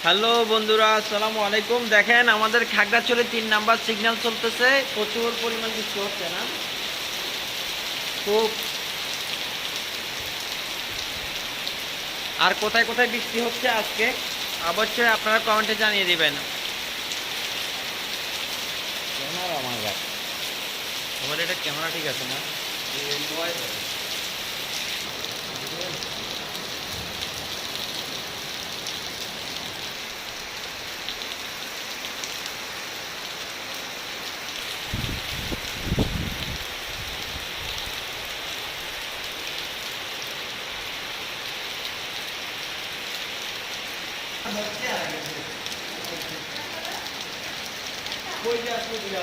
Hello বন্ধুরা, আসসালামু আলাইকুম। দেখেন আমাদের খাগড়াছড়ি 3 নাম্বার সিগন্যাল চলতেছে, প্রচুর পরিমাণ বৃষ্টি হচ্ছে না খুব। আর কোথায় কোথায় বৃষ্টি হচ্ছে আজকে অবশ্যই আপনারা কমেন্টে জানিয়ে দিবেন। ক্যামেরা আমার কাছে, আমার এটা ক্যামেরা ঠিক আছে না? कोई भी आपको दिया,